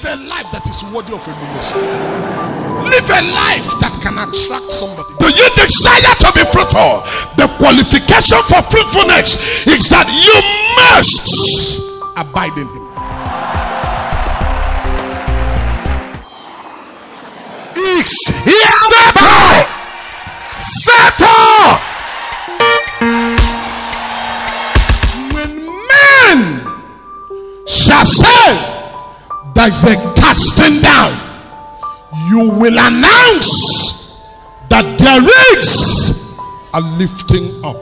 a life that is worthy of emulation. Live a life that can attract somebody. Do you desire to be fruitful? The qualification for fruitfulness is that you must abide in him. Settle. When men shall say there is a casting down, you will announce that there is a lifting up.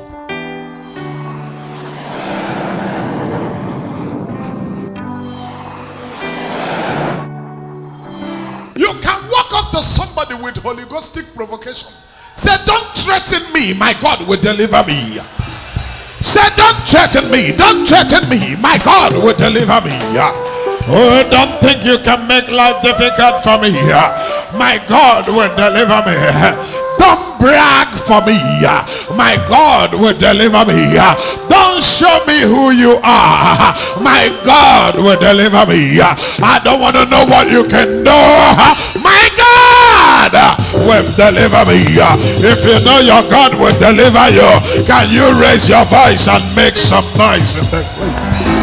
You can walk up to somebody with Holy Ghostic provocation. Say, don't threaten me, my God will deliver me. Say, don't threaten me, don't threaten me, my God will deliver me. Oh, don't think you can make life difficult for me. My God will deliver me. Don't brag for me. My God will deliver me. Don't show me who you are. My God will deliver me. I don't want to know what you can do. My God will deliver me. If you know your God will deliver you, can you raise your voice and make some noise in the place?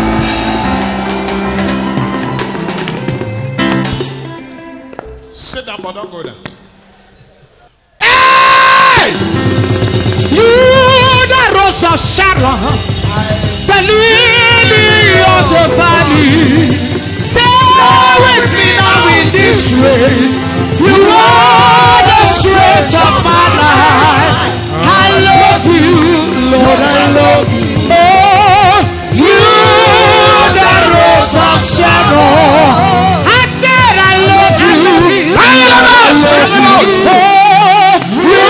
Sit down, but don't go down. Hey! You, the rose of Sharon, the lily of the valley, stay with me now in this race. You are the strength of my life. I love you, Lord, I love you. Oh, you, the rose of Sharon. I said I love you. I love you. Oh, you,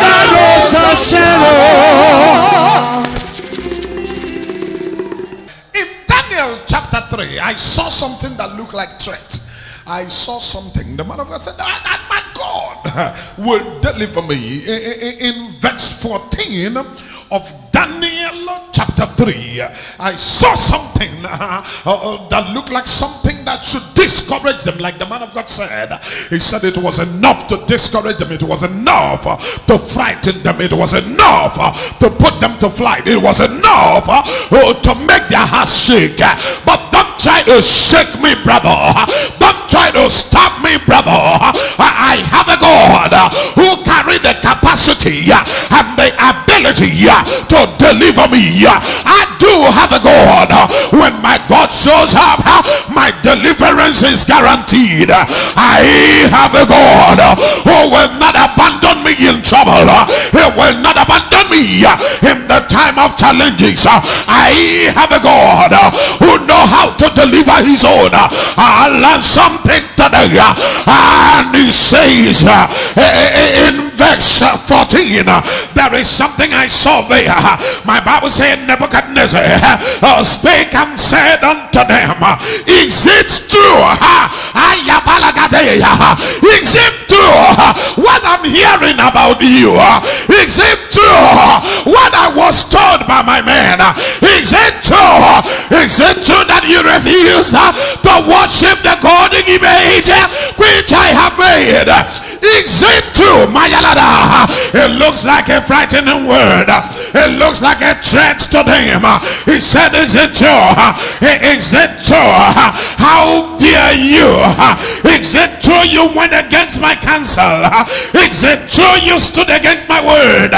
the rose of Sharon. In Daniel chapter 3, I saw something that looked like threat. I saw something. The man of God said, and my God will deliver me. In verse 14 of Daniel chapter 3, I saw something that looked like something that should discourage them. Like the man of God said, he said it was enough to discourage them. It was enough to frighten them. It was enough to put them to flight. It was enough to make their hearts shake. But don't try to shake me, brother. Don't try to stop me, brother. I have a God who carry the capacity and the ability to deliver me. I do have a God. When my God shows up, my deliverance is guaranteed. I have a God who will not abandon me in trouble. He will not abandon me in the time of challenges. I have a God who knows how to deliver his own. I learned something today, and he says in verse 14, there is something I saw there. My Bible said Nebuchadnezzar spake and said unto them, is it true? Is it true what I'm hearing about you? Is it true what I was told by my man? Is it true? Is it true that you refuse to worship the golden image which I have made? Is it true? It looks like a frightening word. It looks like a threat to them. He said, is it true? Is it true? How dare you? Is it true you went against my counsel? Is it true you stood against my word?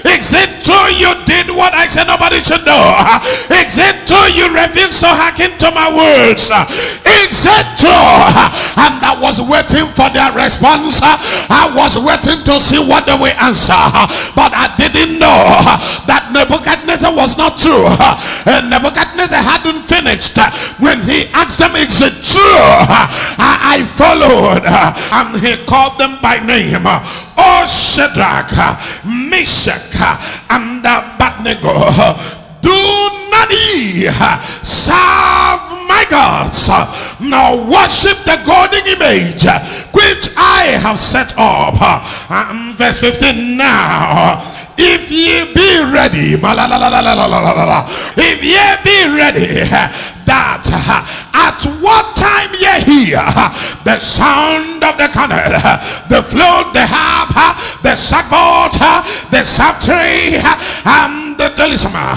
Is it true you did what I said nobody should do? Is it true you refused to hearken to my words? Is it true? And I was waiting for their response. I was waiting to see what they will answer, but I didn't know that Nebuchadnezzar was not true. And Nebuchadnezzar hadn't finished when he asked them, is it true? I followed, and he called them by name. Oh, Shadrach, Meshach, and Abednego, do not ye serve my gods, nor worship the golden image which I have set up. Verse 15 now. If ye be ready, if ye be ready, that at what time ye hear the sound of the cornet, the flute, the harp, the sackbut, the psaltery, and the dulcimer,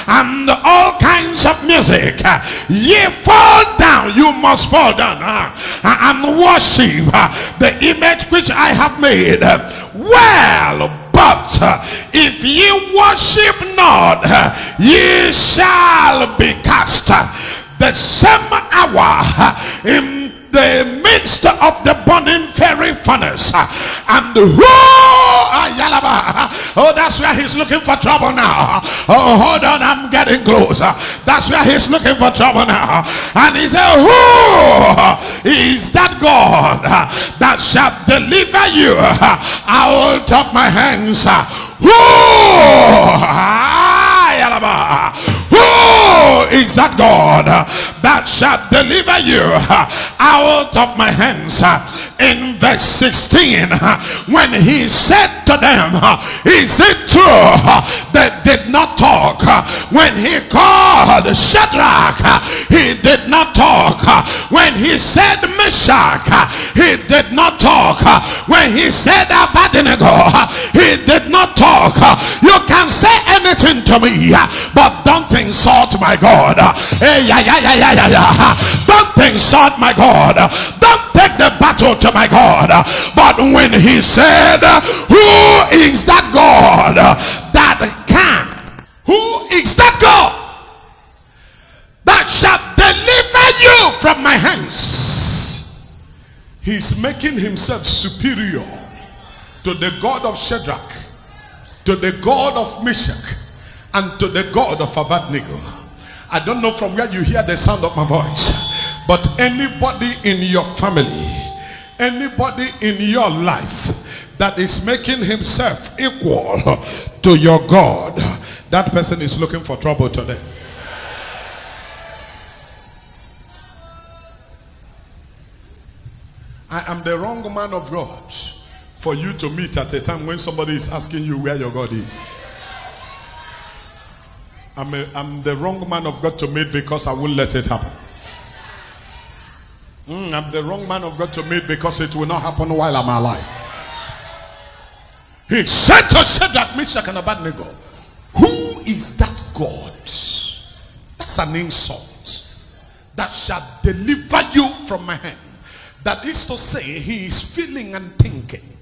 and all kinds of music, ye fall down. You must fall down and worship the image which I have made. Well, but if ye worship not, ye shall be cast the same hour in the midst of the burning fiery furnace. And oh, that's where he's looking for trouble now. Oh, hold on, I'm getting closer. That's where he's looking for trouble now. And he said, who is that God that shall deliver you out of my hands? Who is that God that shall deliver you out of my hands? In verse 16, when he said to them, is it true they did not talk? When he called Shadrach, he did not talk. When he said Meshach, he did not talk. When he said Abednego, he did not talk. You can say anything to me, but don't insult my God. Don't insult my God. Don't take the battle to my God. But when he said, who is that God that can? Who is that God that shall deliver you from my hands? He's making himself superior to the God of Shadrach, to the God of Meshach, and to the God of Abednego. I don't know from where you hear the sound of my voice, but anybody in your family, anybody in your life that is making himself equal to your God, that person is looking for trouble today. I am the wrong man of God for you to meet at a time when somebody is asking you where your God is. I'm the wrong man of God to meet because I won't let it happen. I'm the wrong man of God to meet because it will not happen while I'm alive. He said to Shadrach, Meshach, and Abednego, who is that God? That's an insult. That shall deliver you from my hand. That is to say, he is feeling and thinking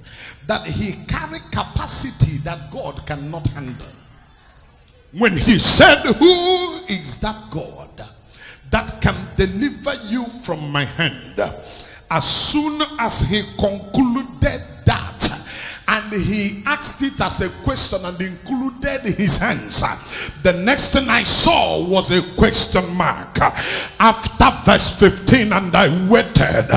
that he carry capacity that God cannot handle. When he said, who is that God that can deliver you from my hand? As soon as he concluded that, and he asked it as a question and included his hands, the next thing I saw was a question mark. After verse 15, and I waited,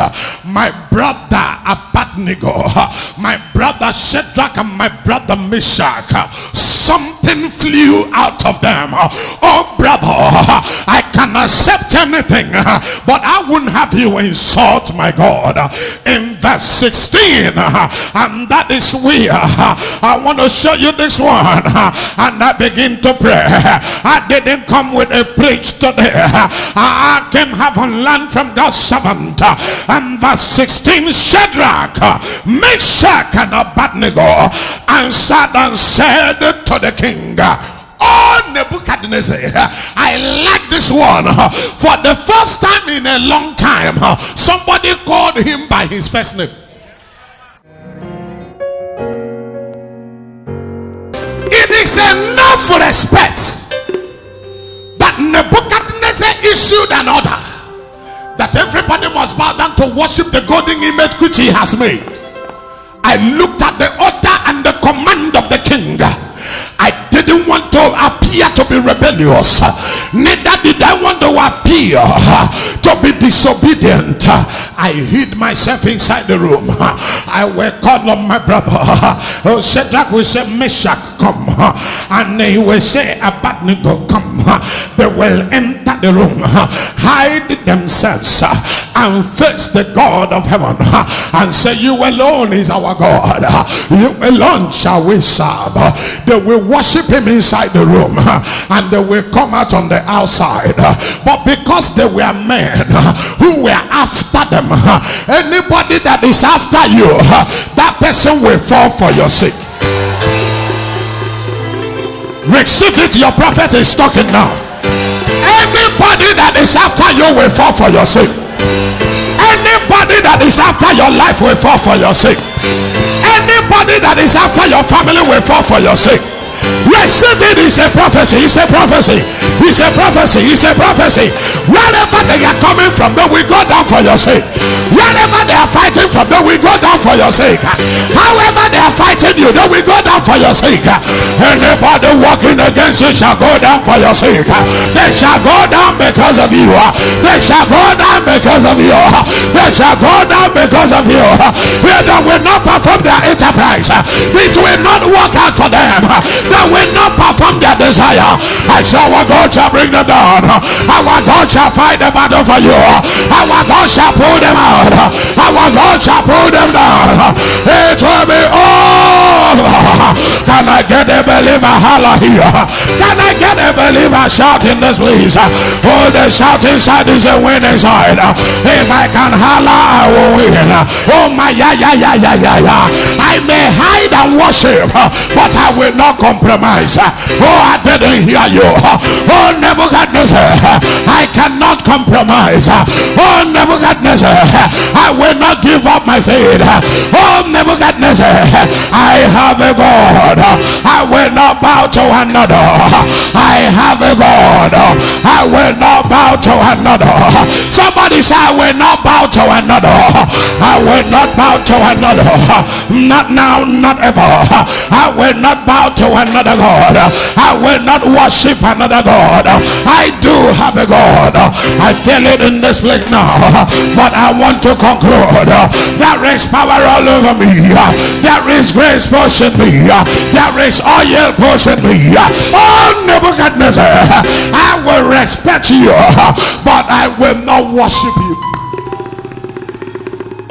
my brother Abednego, my brother Shadrach, and my brother Meshach, something flew out of them. Oh brother, I can accept anything, but I wouldn't have you insult my God. In verse 16, and that is where I want to show you this one, and I begin to pray. I didn't come with a preach today. I came having learned from God's servant. And verse 16, Shadrach, Meshach, and Abednego answered and said to the king, oh Nebuchadnezzar, I like this one. For the first time in a long time, somebody called him by his first name. It is enough respect that Nebuchadnezzar issued an order that everybody must bow down to worship the golden image which he has made. I looked at the order and the command of the king. I didn't want to appear to be rebellious, neither did I want to appear to be disobedient. I hid myself inside the room. I will call on my brother. Shadrach will say, Meshach, come, and he will say, Abednego, come. They will enter the room, hide themselves, and face the God of heaven, and say, you alone is our God, you alone shall we serve. They will worship him inside the room, and they will come out on the outside. But because they were men who were after them, Anybody that is after you, that person will fall for your sake. Receive it. Your prophet is talking now. Anybody that is after you will fall for your sake. Anybody that is after your life will fall for your sake. Anybody that is after your family will fall for your sake. Receive it. It's a prophecy. It's a prophecy. It's a prophecy. It's a prophecy. Wherever they are coming from, they will go down for your sake. Wherever they are fighting from, they will go down for your sake. However they are fighting you, they will go down for your sake. Anybody walking against you shall go down for your sake. They shall go down because of you. They shall go down because of you. They shall go down because of you. They will not perform their enterprise. It will not work out for them. They will not perform their desire. I say our God shall bring them down. Our God shall fight the battle for you. Our God shall pull them out. Our God shall pull them down. It will be all. Can I get a believer holler here? Can I get a believer shout in this place? Oh, the shout inside is a win inside. If I can holler, I will win. Oh my yeah. I may hide and worship, but I will not compromise. Oh, I didn't hear you. Oh, Nebuchadnezzar, I cannot compromise. Oh, Nebuchadnezzar, I will not give up my faith. Oh, Nebuchadnezzar, I have a God. I will not bow to another. I have a God. I will not bow to another. Somebody say, I will not bow to another. I will not bow to another. Not now, not ever. I will not bow to another God. I will not worship another God. I do have a God. I feel it in this place now. But I want to conclude. There is power all over me. There is grace pushing me. There is oil pushing me. Oh, Nebuchadnezzar, I will respect you, but I will not worship you.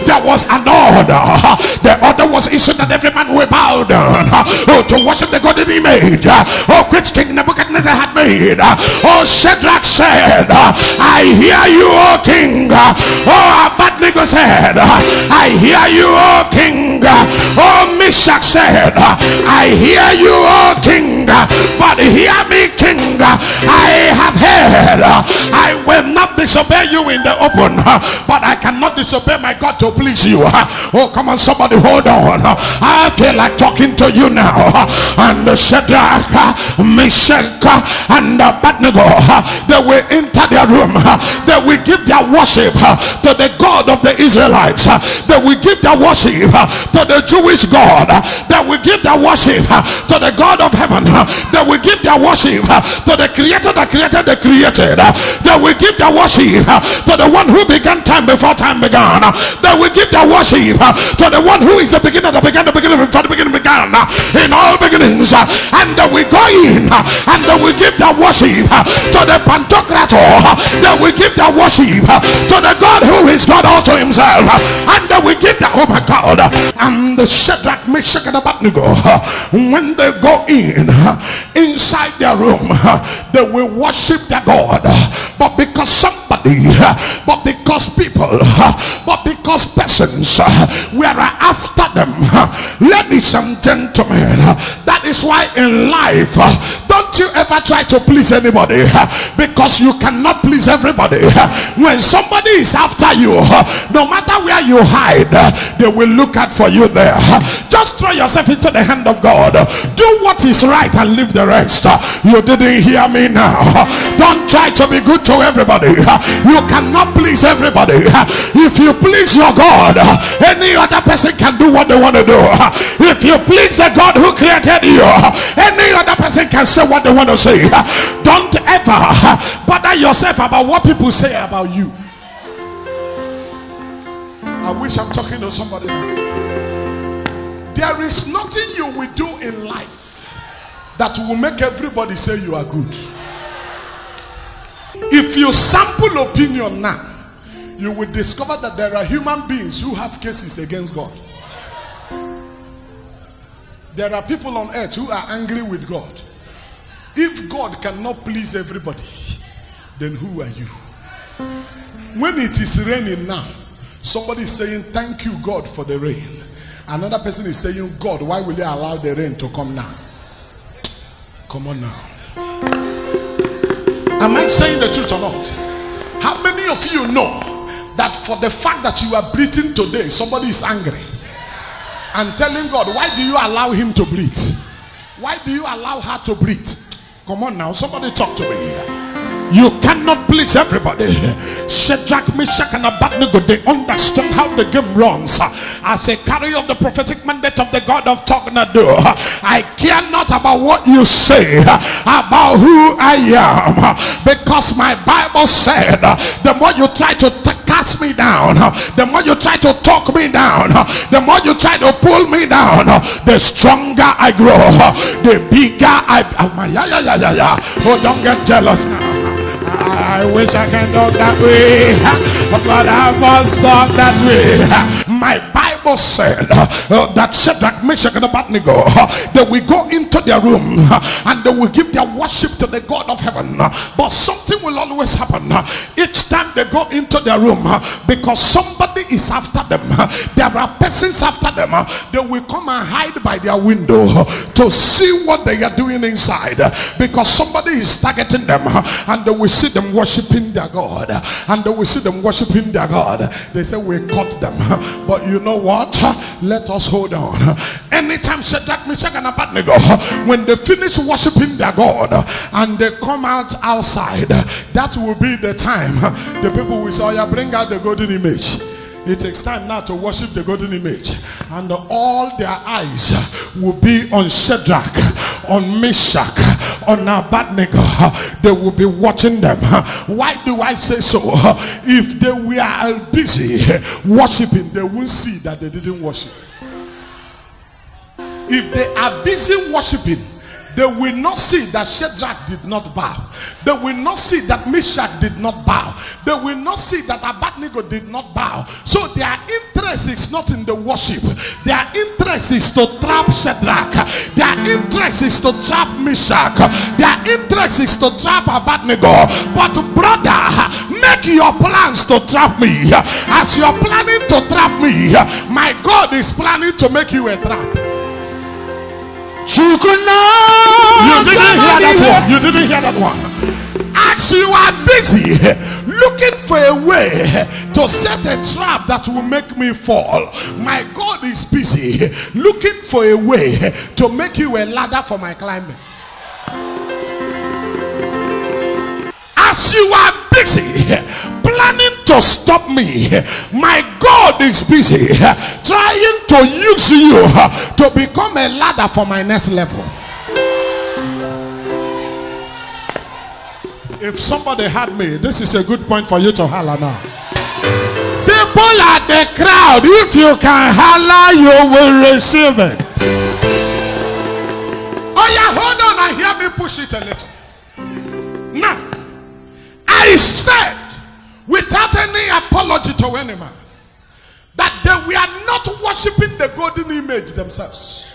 There was an order. The order was issued that every man will bow down to worship the God that he made. Oh, which King Nebuchadnezzar had made. Oh, Shadrach said, I hear you, O King. Oh, Abednego said, I hear you, O King. Oh, Meshach said, I hear you, O King. But hear me, King. I have heard. I will not disobey you in the open, but I cannot disobey my God to please you. Oh, come on, somebody, hold on. I feel like talking to you now. And Shadrach, Meshach, and Abednego, they will enter their room. They will give their worship to the God of the Israelites. They will give their worship to the Jewish God. They will give their worship to the God of heaven. They will give their worship to the Creator that created the created. They will give their worship to the one who began time before time began. They will give their worship to the one who is the beginning, the beginning before the beginning began, in all beginnings. And they will go in and they will give their worship to the Pantocrator. They will give their worship to the God who is God all to himself. And they will give their, oh my God. And the Shadrach, Meshach, and Abednego, when they go inside their room, they will worship their God. But because somebody, but because people, but because persons were after them, ladies and gentlemen, that is why in life, don't you ever try to please anybody, because you cannot please everybody. When somebody is after you, no matter where you hide, they will look out for you there. Just throw yourself into the hand of God. Do what is right and leave the rest. You didn't hear me now. Don't try to be good to everybody. You cannot please everybody. If you please your God, any other person can do what they want to do. If you please the God who created you, any other person can say what they want to say. Don't ever bother yourself about what people say about you. I wish I'm talking to somebody now. There is nothing you will do in life that will make everybody say you are good. If you sample opinion now, you will discover that there are human beings who have cases against God. There are people on earth who are angry with God. If God cannot please everybody, then who are you? When it is raining now, Somebody is saying, thank you, God, for the rain. Another person is saying, God, why will you allow the rain to come now? Come on now. Am I saying the truth or not? How many of you know that for the fact that you are breathing today, somebody is angry and telling God, why do you allow him to breathe? Why do you allow her to breathe? Come on now, somebody talk to me. You cannot please everybody. Shadrach, Meshach, and Abednego, they understand how the game runs. As a carrier of the prophetic mandate of the God of Talknado, I care not about what you say about who I am, because my Bible said, the more you try to cast me down, the more you try to talk me down, the more you try to pull me down, the stronger I grow, the bigger I. Oh, don't get jealous now. I wish I can talk that way, but I must talk that way. My Bible said that Shadrach, Meshach, and Abednego, they will go into their room and they will give their worship to the God of heaven. But something will always happen each time they go into their room, because somebody is after them. There are persons after them. They will come and hide by their window to see what they are doing inside, because somebody is targeting them, and they will see them worshiping their God, and they will see them worshiping their God. They say, we caught them. But you know what? Let us hold on. Anytime Shadrach, Meshach, and Abednego, when they finish worshiping their God and they come out outside, that will be the time the people will say, oh yeah, bring out the golden image. It takes time now to worship the golden image, and all their eyes will be on Shadrach, on Meshach, on Abednego. They will be watching them. Why do I say so? If they were busy worshiping, they won't see that they didn't worship. If they are busy worshiping, they will not see that Shadrach did not bow. They will not see that Meshach did not bow. They will not see that Abednego did not bow. So their interest is not in the worship. Their interest is to trap Shadrach. Their interest is to trap Meshach. Their interest is to trap Abednego. But brother, make your plans to trap me. As you're planning to trap me, my God is planning to make you a trap. You didn't hear that one. You didn't hear that one. As you are busy looking for a way to set a trap that will make me fall, my God is busy looking for a way to make you a ladder for my climbing. As you are busy planning to stop me, my God is busy trying to use you to become a ladder for my next level. If somebody had me, this is a good point for you to holler now. People at the crowd, if you can holler, you will receive it. Oh yeah, hold on and hear me push it a little. Now, I said, without any apology to any man, that they were not worshiping the golden image themselves.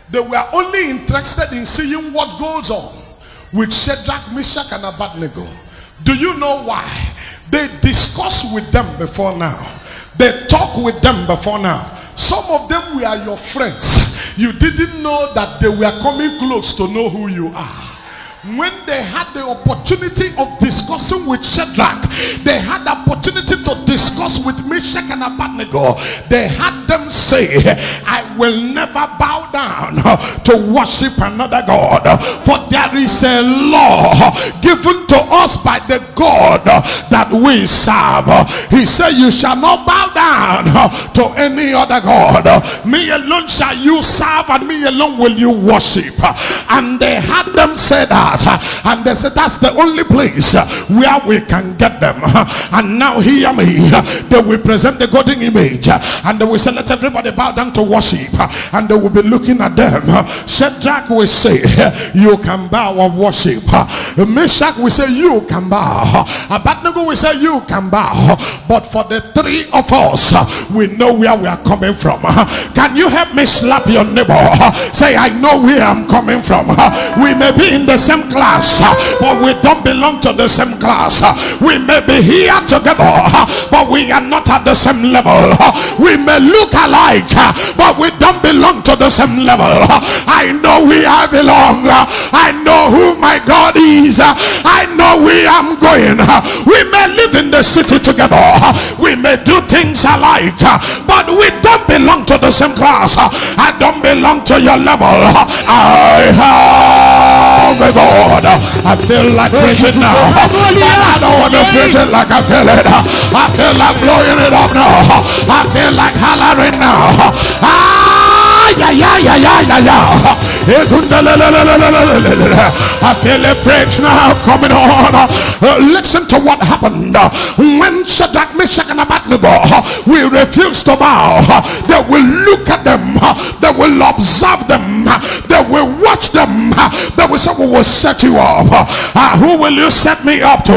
They were only interested in seeing what goes on with Shadrach, Meshach, and Abednego. Do you know why? They discuss with them before now. They talk with them before now. Some of them were your friends. You didn't know that they were coming close to know who you are. When they had the opportunity of discussing with Shadrach, they had the opportunity to discuss with Meshach and Abednego. They had them say, I will never bow down to worship another God, for there is a law given to us by the God that we serve. He said, you shall not bow down to any other God. Me alone shall you serve, and me alone will you worship. And they had them say that, and they said that's the only place where we can get them. And now hear me, they will present the golden image, and they will say, let everybody bow down to worship, and they will be looking at them. Shadrach will say, you can bow and worship. Meshach will say, you can bow. Abednego will say, you can bow. But for the three of us, we know where we are coming from. Can you help me slap your neighbor? Say, I know where I'm coming from. We may be in the same same class, but we don't belong to the same class. We may be here together, but we are not at the same level. We may look alike, but we don't belong to the same level. I know where I belong. I know who my God is. I know where I'm going. We may live in the city together. We may do things alike, but we don't belong to the same class. I don't belong to your level. I have a God. I feel like preaching now, but I don't want to preach it like I feel it. I feel like blowing it up now. I feel like hollering now. I feel a preach now coming on. Listen to what happened when Shadrach, Meshach, and Abednego we refuse to bow. They will look at them. They will observe them. They will watch them. They will say, "We will set you up." Who will you set me up to?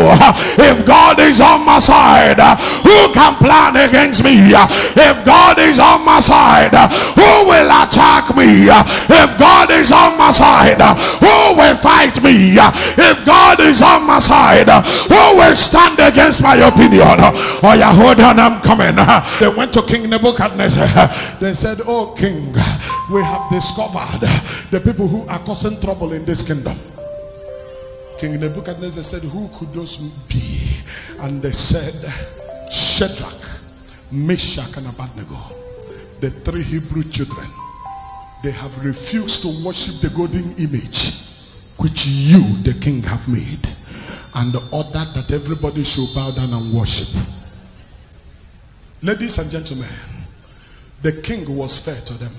If God is on my side, who can plan against me? If God is on my side, who will attack me? If God is on my side, who will fight me? If God is on my side, who will stand against my opinion? Oh yeah, hold on, I'm coming. They went to King Nebuchadnezzar. They said, "Oh king, we have discovered the people who are causing trouble in this kingdom." King Nebuchadnezzar said, "Who could those be?" And they said, "Shadrach, Meshach, and Abednego, the three Hebrew children. They have refused to worship the golden image which you, the king, have made, and ordered that everybody should bow down and worship." Ladies and gentlemen, the king was fair to them.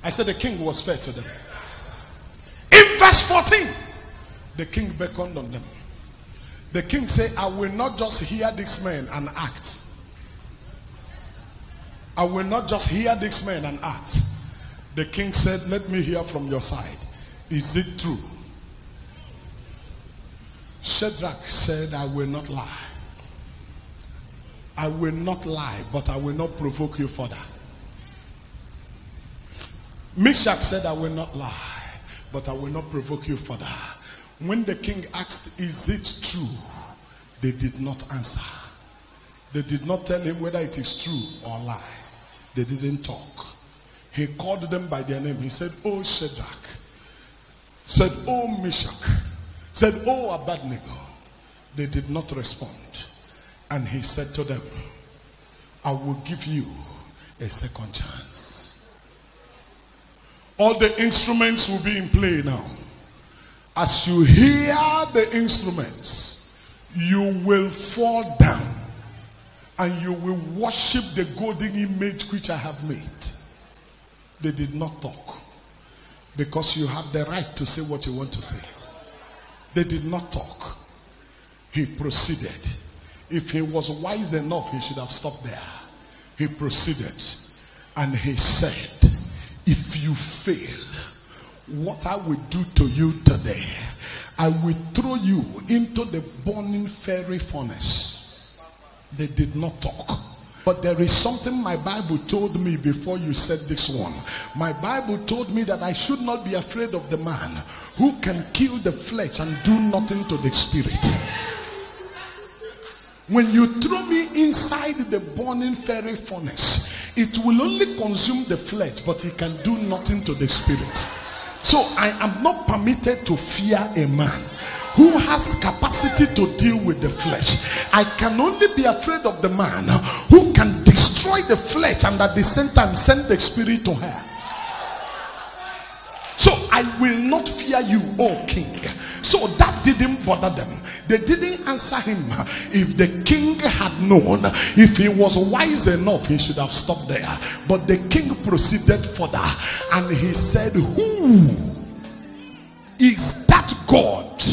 I said the king was fair to them. In verse 14, the king beckoned on them. The king said, "I will not just hear this man and act. I will not just hear this man and act." The king said, "Let me hear from your side. Is it true?" Shadrach said, "I will not lie. I will not lie, but I will not provoke you further." Meshach said, "I will not lie, but I will not provoke you further." When the king asked, "Is it true?" they did not answer. They did not tell him whether it is true or lie. They didn't talk. He called them by their name. He said, "Oh Shadrach," said, "Oh Meshach," said, "Oh Abednego." They did not respond. And he said to them, "I will give you a second chance." All the instruments will be in play now. As you hear the instruments, you will fall down and you will worship the golden image which I have made. They did not talk, because you have the right to say what you want to say. They did not talk. He proceeded. If he was wise enough, he should have stopped there. He proceeded and he said, "If you fail, what I will do to you today, I will throw you into the burning fiery furnace." They did not talk. But there is something my Bible told me before you said this one. My Bible told me that I should not be afraid of the man who can kill the flesh and do nothing to the spirit. When you throw me inside the burning fiery furnace, it will only consume the flesh, but it can do nothing to the spirit. So I am not permitted to fear a man who has capacity to deal with the flesh. I can only be afraid of the man who can destroy the flesh and at the same time send the spirit to her. So I will not fear you, O king. So that didn't bother them. They didn't answer him. If the king had known, if he was wise enough, he should have stopped there. But the king proceeded further and he said, "Who is that God?"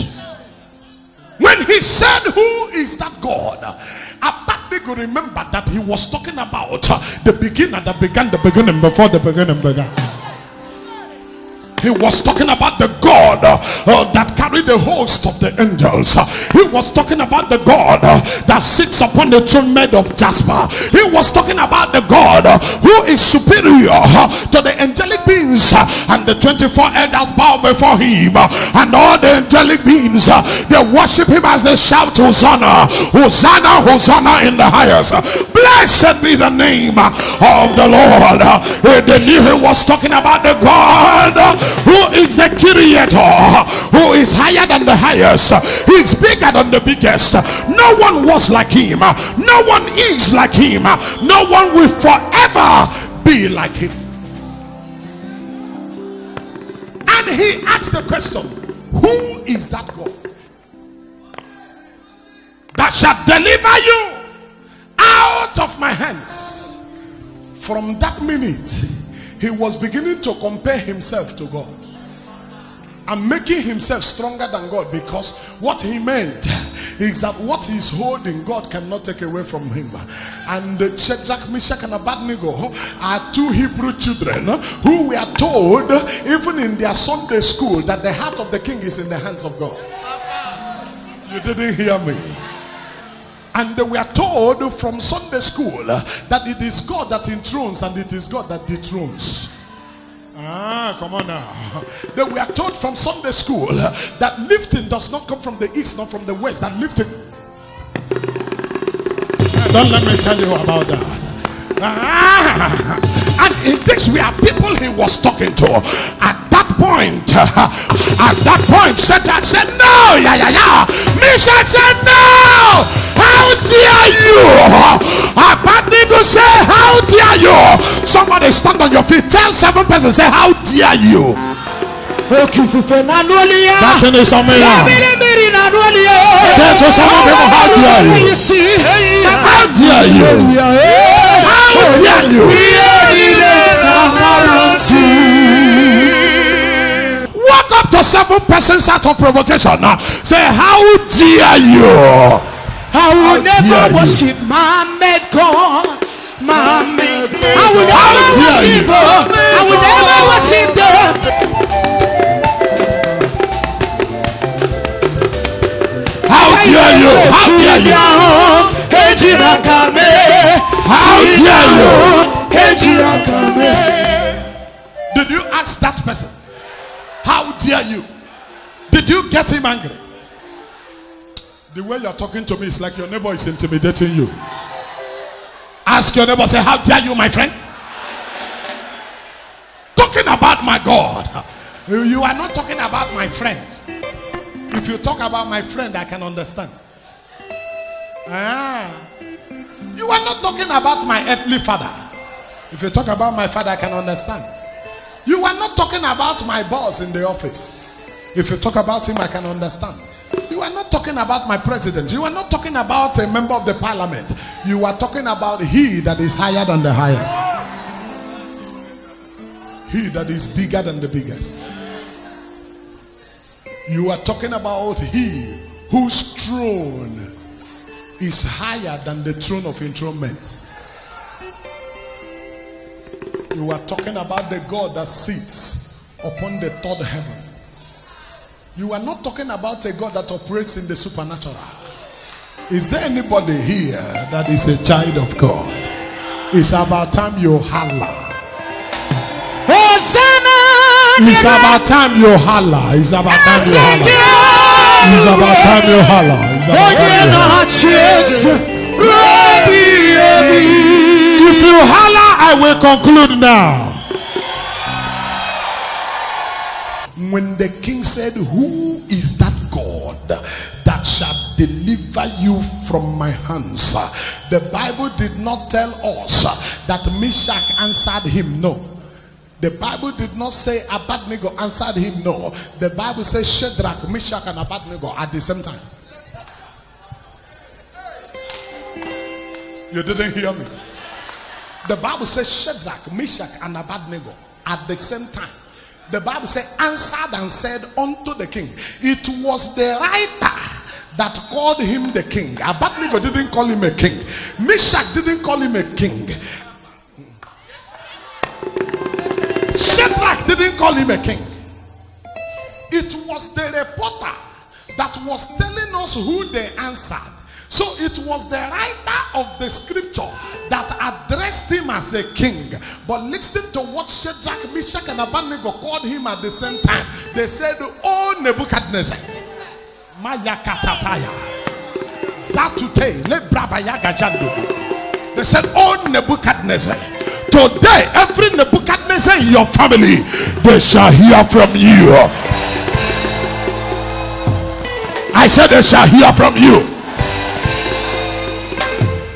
When he said, "Who is that God?" Abednego remembered that he was talking about the beginner that began the beginning before the beginning began. He was talking about the God God that carried the host of the angels. He was talking about the God that sits upon the throne made of jasper. He was talking about the God who is superior to the angelic beings, and the 24 elders bow before him, and all the angelic beings they worship him as they shout, Hosanna, Hosanna, Hosanna in the highest. Blessed be the name of the Lord. They knew he was talking about the God who is the creator, who is higher than the highest. He's bigger than the biggest. No one was like him. No one is like him. No one will forever be like him. And he asked the question, who is that God that shall deliver you out of my hands? From that minute, he was beginning to compare himself to God and making himself stronger than God, because what he meant is that what he's holding, God cannot take away from him. And Shadrach, Meshach, and Abednego are two Hebrew children who were told, even in their Sunday school, that the heart of the king is in the hands of God. You didn't hear me. And they were told from Sunday school that it is God that enthrones and it is God that dethrones. Come on now. They were told from Sunday school that lifting does not come from the east, not from the west. That lifting. Don't let me tell you about that. And in this we are people he was talking to. At that point, Shadrach said no. Meshach said no. How dare you? Abednego say, how dare you? Somebody stand on your feet. Tell 7 persons, say, how dare you? That thing is on me now. Say to some people, how dare you? How dare you? How dare you? Walk up to 7 persons out of provocation now. Say, how dare you? I will never worship my made God. My made. I will never worship her. I will never worship her. How dare you? How dare you? How dare you? Did you ask that person? How dare you? Did you get him angry? The way you are talking to me is like your neighbor is intimidating you. Ask your neighbor, say, how dare you, my friend? Talking about my God. You are not talking about my friend. If you talk about my friend, I can understand. You are not talking about my earthly father. If you talk about my father, I can understand. You are not talking about my boss in the office. If you talk about him, I can understand. You are not talking about my president. You are not talking about a member of the parliament. You are talking about he that is higher than the highest. He that is bigger than the biggest. You are talking about he whose throne is higher than the throne of enthronement. You are talking about the God that sits upon the third heaven. You are not talking about a God that operates in the supernatural. Is there anybody here that is a child of God? It's about time you holler. It's about time you holler. It's about time you holler. It's about time you holler. If you holler, I will conclude now. When the king said, who is that God that shall deliver you from my hands? The Bible did not tell us that Meshach answered him no. The Bible did not say Abednego answered him no. The Bible says Shadrach, Meshach, and Abednego at the same time. You didn't hear me. The Bible says Shadrach, Meshach, and Abednego at the same time. The Bible said answered and said unto the king. It was the writer that called him the king. Abednego didn't call him a king. Meshach didn't call him a king. Shadrach didn't call him a king. it was the reporter that was telling us who they answered. So it was the writer of the scripture that addressed him as a king. But listen to what Shadrach, Meshach, and Abednego called him at the same time. They said, "Oh Nebuchadnezzar, Maya Katataya, Zatute, Lebrabaya Gajando." They said, "Oh Nebuchadnezzar, today every Nebuchadnezzar in your family, they shall hear from you." I said they shall hear from you.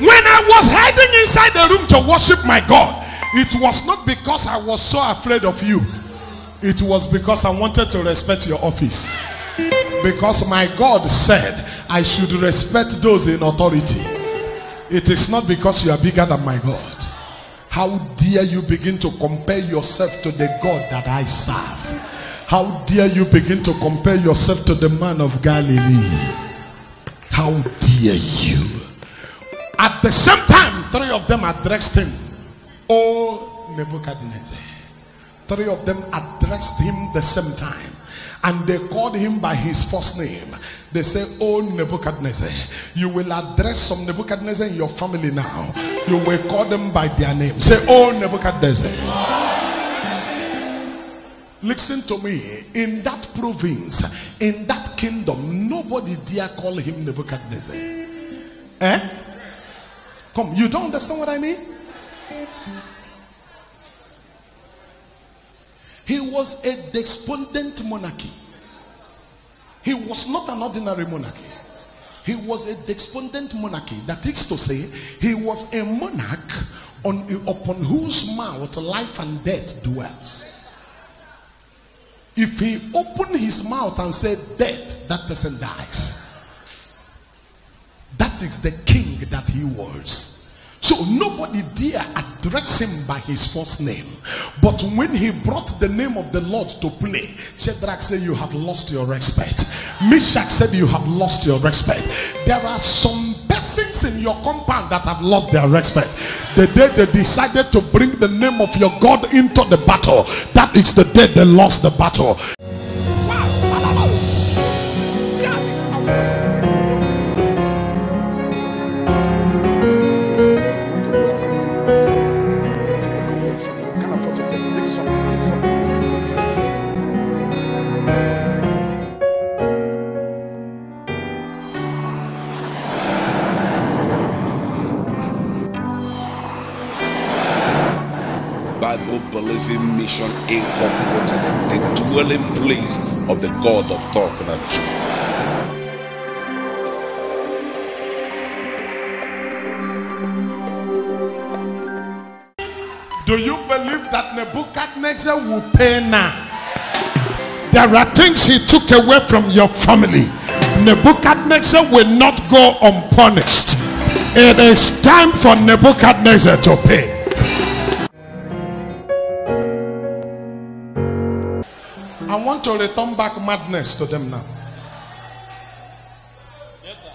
When I was hiding inside the room to worship my God, it was not because I was so afraid of you. It was because I wanted to respect your office. Because my God said I should respect those in authority. It is not because you are bigger than my God. How dare you begin to compare yourself to the God that I serve? How dare you begin to compare yourself to the man of Galilee? How dare you? At the same time, three of them addressed him, "Oh Nebuchadnezzar." Three of them addressed him the same time. And they called him by his first name. They say, "Oh Nebuchadnezzar." You will address some Nebuchadnezzar in your family now. You will call them by their name. Say, "Oh Nebuchadnezzar." Listen to me. In that province, in that kingdom, nobody dare call him Nebuchadnezzar. Eh? Come, you don't understand what I mean? He was a despondent monarchy. He was not an ordinary monarchy. He was a despondent monarchy. That is to say, he was a monarch upon whose mouth life and death dwells. If he opened his mouth and said death, that person dies. That is the king that he was. So nobody dare address him by his first name. But when he brought the name of the Lord to play, Shadrach said, "You have lost your respect." Meshach said, "You have lost your respect." There are some persons in your compound that have lost their respect. The day they decided to bring the name of your God into the battle, that is the day they lost the battle. Bible-believing mission incorporated, the dwelling place of the God of Talknado. Do you believe that Nebuchadnezzar will pay now? There are things he took away from your family. Nebuchadnezzar will not go unpunished. It is time for Nebuchadnezzar to pay. I want to return back madness to them now. Yes, sir.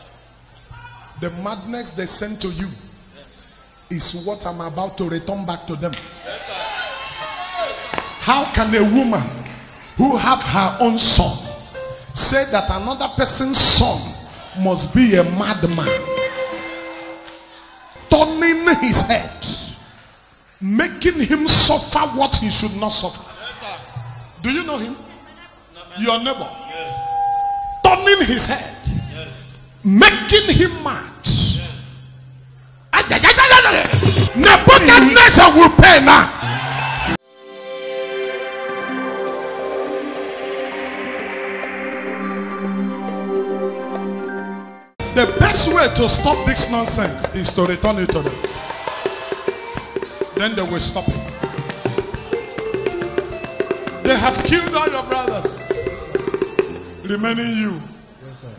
The madness they sent to you is what I'm about to return back to them. Yes, sir. How can a woman who have her own son say that another person's son must be a madman, turning his head, making him suffer what he should not suffer? Do you know him? Your neighbor. Yes. Turning his head. Yes. Making him mad. Yes. Nebuchadnezzar will pay now. The best way to stop this nonsense is to return it to them. Then they will stop it. They have killed all your brothers, remaining you.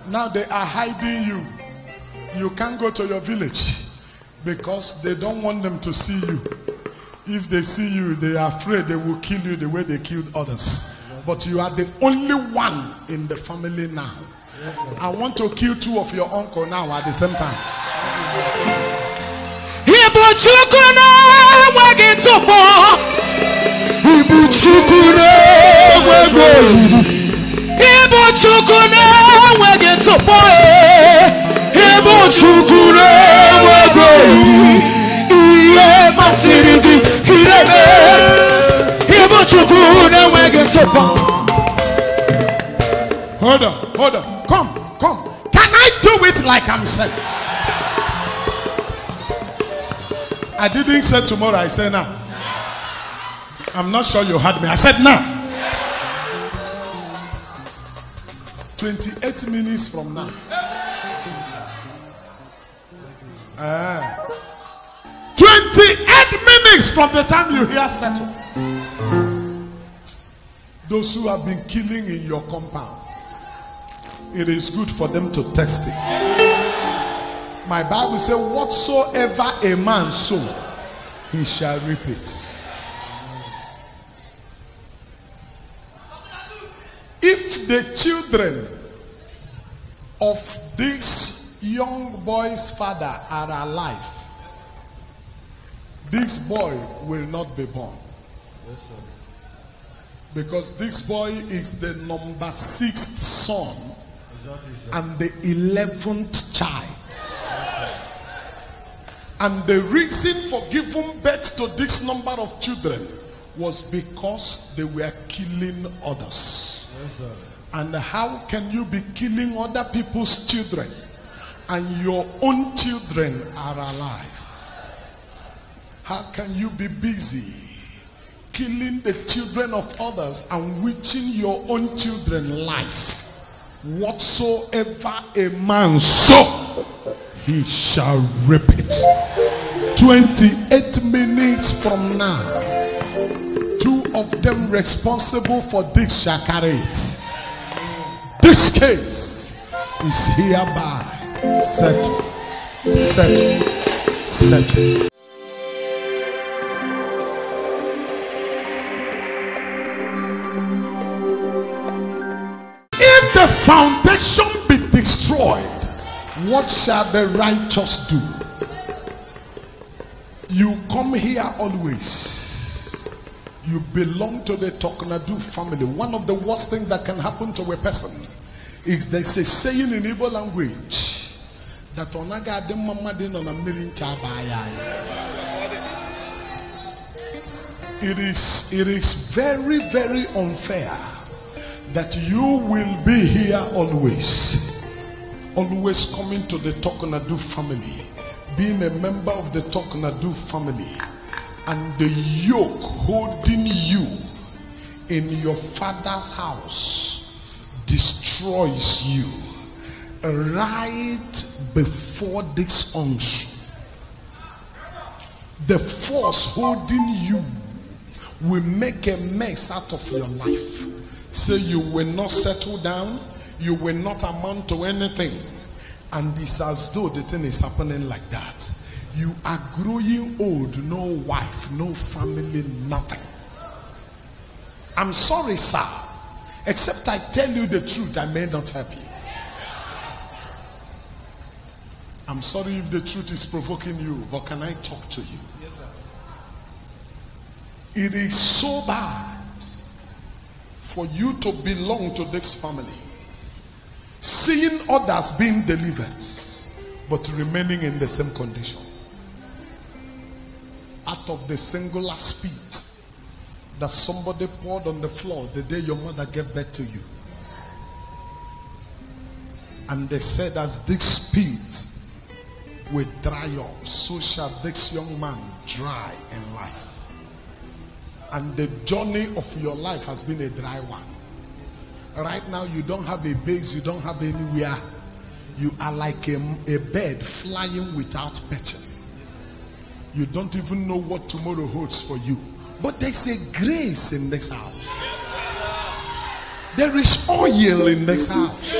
Now they are hiding you. You can't go to your village because they don't want them to see you. If they see you, they are afraid they will kill you the way they killed others. But you are the only one in the family now. I want to kill two of your uncle now at the same time. chukune wege topoe. Ibo chukune wege. Iye masiridi kireme. Ibo chukune wege topoe. Hold on. Come. Can I do it like I'm saying? I didn't say tomorrow, I said now. I'm not sure you heard me. I said now. 28 minutes from now. 28 minutes from the time you hear settle. Those who have been killing in your compound, it is good for them to test it. My Bible says, whatsoever a man sow, he shall reap it. If the children of this young boy's father are alive, this boy will not be born. Yes, sir. Because this boy is the number 6th son and the 11th child. And the reason for giving birth to this number of children was because they were killing others. Yes, sir. And how can you be killing other people's children and your own children are alive? How can you be busy killing the children of others and wishing your own children life? Whatsoever a man sow, he shall reap it. 28 minutes from now, 2 of them responsible for this shall carry it. This case is hereby settled. If the foundation be destroyed, what shall the righteous do? You come here always. You belong to the Talknado family. One of the worst things that can happen to a person is there's a saying in Igbo language that onaga de mama din on a mirin chabaya. It is very, very unfair that you will be here always coming to the Talknado family, being a member of the Talknado family, and the yoke holding you in your father's house destroys you right before this unction. The force holding you will make a mess out of your life. So you will not settle down, you will not amount to anything. And it's as though the thing is happening like that. You are growing old, no wife, no family, nothing. I'm sorry, sir. Except I tell you the truth, I may not help you. I'm sorry if the truth is provoking you, but can I talk to you? Yes, sir. It is so bad for you to belong to this family, seeing others being delivered, but remaining in the same condition. Out of the singular spit that somebody poured on the floor the day your mother gave birth to you. And they said, as this spit will dry up, so shall this young man dry in life. And the journey of your life has been a dry one. Right now you don't have a base, you don't have anywhere. You are like a bird flying without perching. You don't even know what tomorrow holds for you. But there's a grace in this house. There is oil in this house.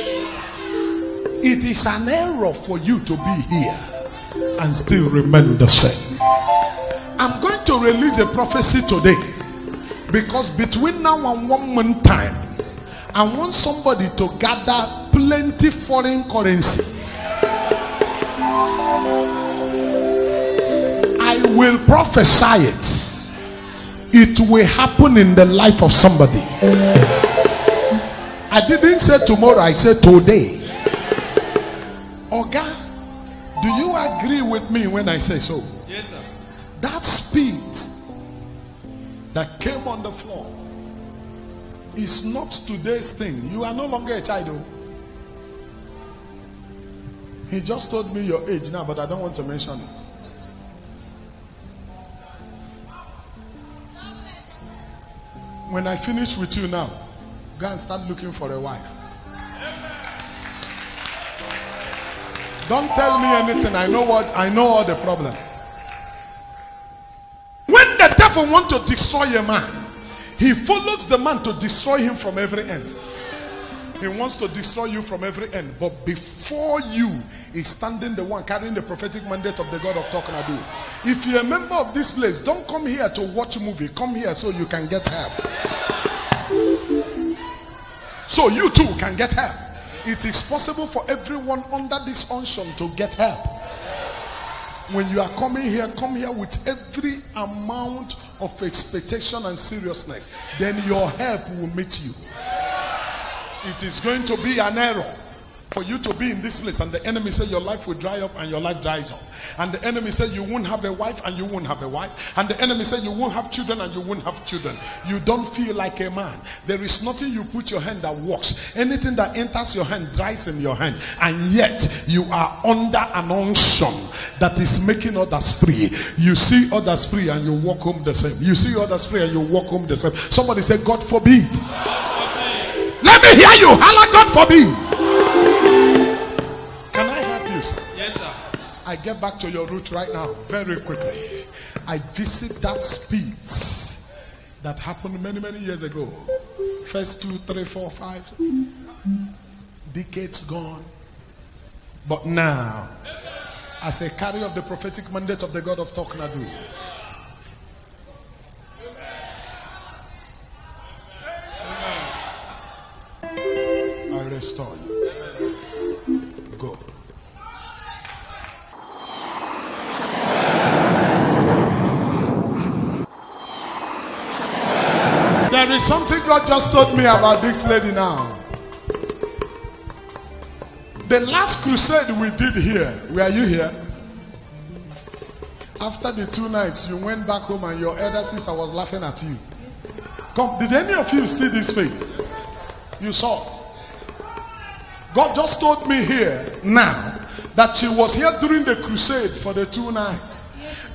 It is an error for you to be here and still remain the same. I'm going to release a prophecy today, because between now and 1 month time, I want somebody to gather plenty foreign currency. I will prophesy it. It will happen in the life of somebody. I didn't say tomorrow, I said today. Oga, do you agree with me when I say so? Yes, sir. That spit that came on the floor is not today's thing. You are no longer a child. He just told me your age now, but I don't want to mention it. When I finish with you now, go and start looking for a wife. Don't tell me anything. I know all the problem. When the devil wants to destroy a man, he follows the man to destroy him from every end. He wants to destroy you from every end. But before you is standing the one carrying the prophetic mandate of the God of Talknado. If you're a member of this place, don't come here to watch a movie. Come here so you can get help. So you too can get help. It is possible for everyone under this unction to get help. When you are coming here, come here with every amount of expectation and seriousness. Then your help will meet you. It is going to be an error for you to be in this place and the enemy said your life will dry up and your life dries up. And the enemy said you won't have a wife and you won't have a wife. And the enemy said you won't have children and you won't have children. You don't feel like a man. There is nothing you put your hand that works. Anything that enters your hand dries in your hand. And yet you are under an unction that is making others free. You see others free and you walk home the same. You see others free and you walk home the same. Somebody said, God forbid. Let me hear you. Holla, God forbid. Can I help you, sir? Yes, sir. I get back to your root right now very quickly. I visit that speed that happened many, many years ago. First 2, 3, 4, 5 decades gone. But now, as a carrier of the prophetic mandate of the God of Talknado, I restore you. Go. There is something God just told me about this lady now. The last crusade we did here, were you here? After the 2 nights, you went back home and your elder sister was laughing at you. Come, did any of you see this face? You saw. God just told me here now that she was here during the crusade for the 2 nights.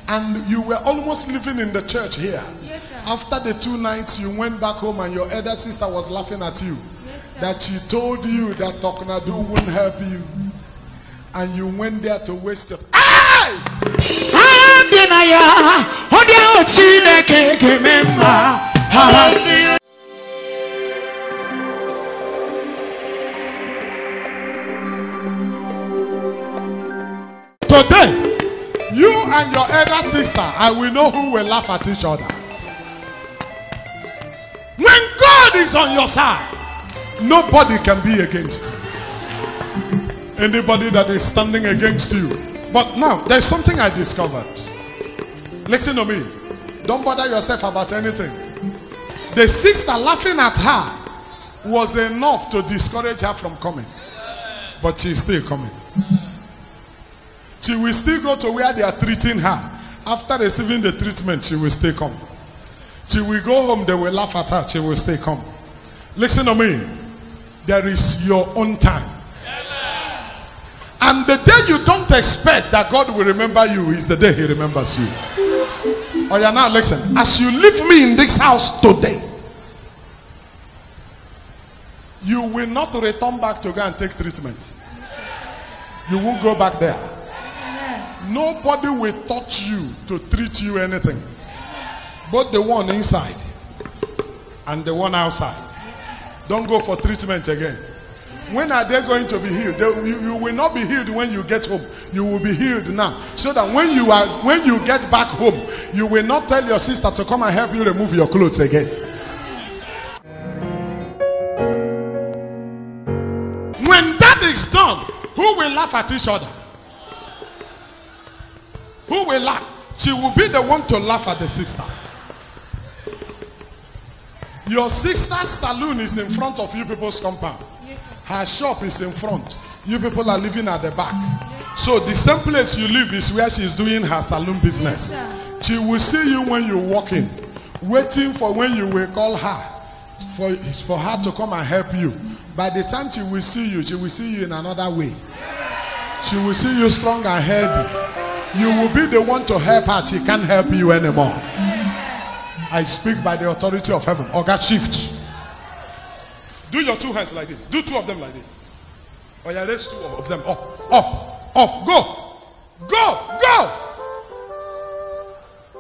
And you were almost living in the church here. Yes, sir. After the 2 nights, you went back home and your elder sister was laughing at you. Yes, sir. That she told you that Talknado wouldn't help you. And you went there to waste your time. Today, you and your elder sister, I will know who will laugh at each other. When God is on your side, nobody can be against you. Anybody that is standing against you. But now, there's something I discovered. Listen to me. Don't bother yourself about anything. The sister laughing at her was enough to discourage her from coming. But she's still coming. She will still go to where they are treating her. After receiving the treatment, she will still come. She will go home, they will laugh at her, she will still come. Listen to me. There is your own time. And the day you don't expect that God will remember you is the day he remembers you. Oh yeah, now listen. As you leave me in this house today, you will not return back to go and take treatment. You won't go back there. Nobody will touch you to treat you anything. Both the one inside and the one outside. Don't go for treatment again. When are they going to be healed? You will not be healed when you get home. You will be healed now. So that when you get back home, you will not tell your sister to come and help you remove your clothes again. When that is done, who will laugh at each other? Who will laugh? She will be the one to laugh at the sister. Your sister's saloon is in front of you people's compound. Her shop is in front. You people are living at the back. So the same place you live is where she is doing her saloon business. She will see you when you walk in, waiting for when you will call her for her to come and help you. By the time she will see you in another way. She will see you strong and healthy. You will be the one to help her. She can't help you anymore. I speak by the authority of heaven. Or God shift. Do your two hands like this. Do two of them like this. Or you raise two of them up. Up. Go.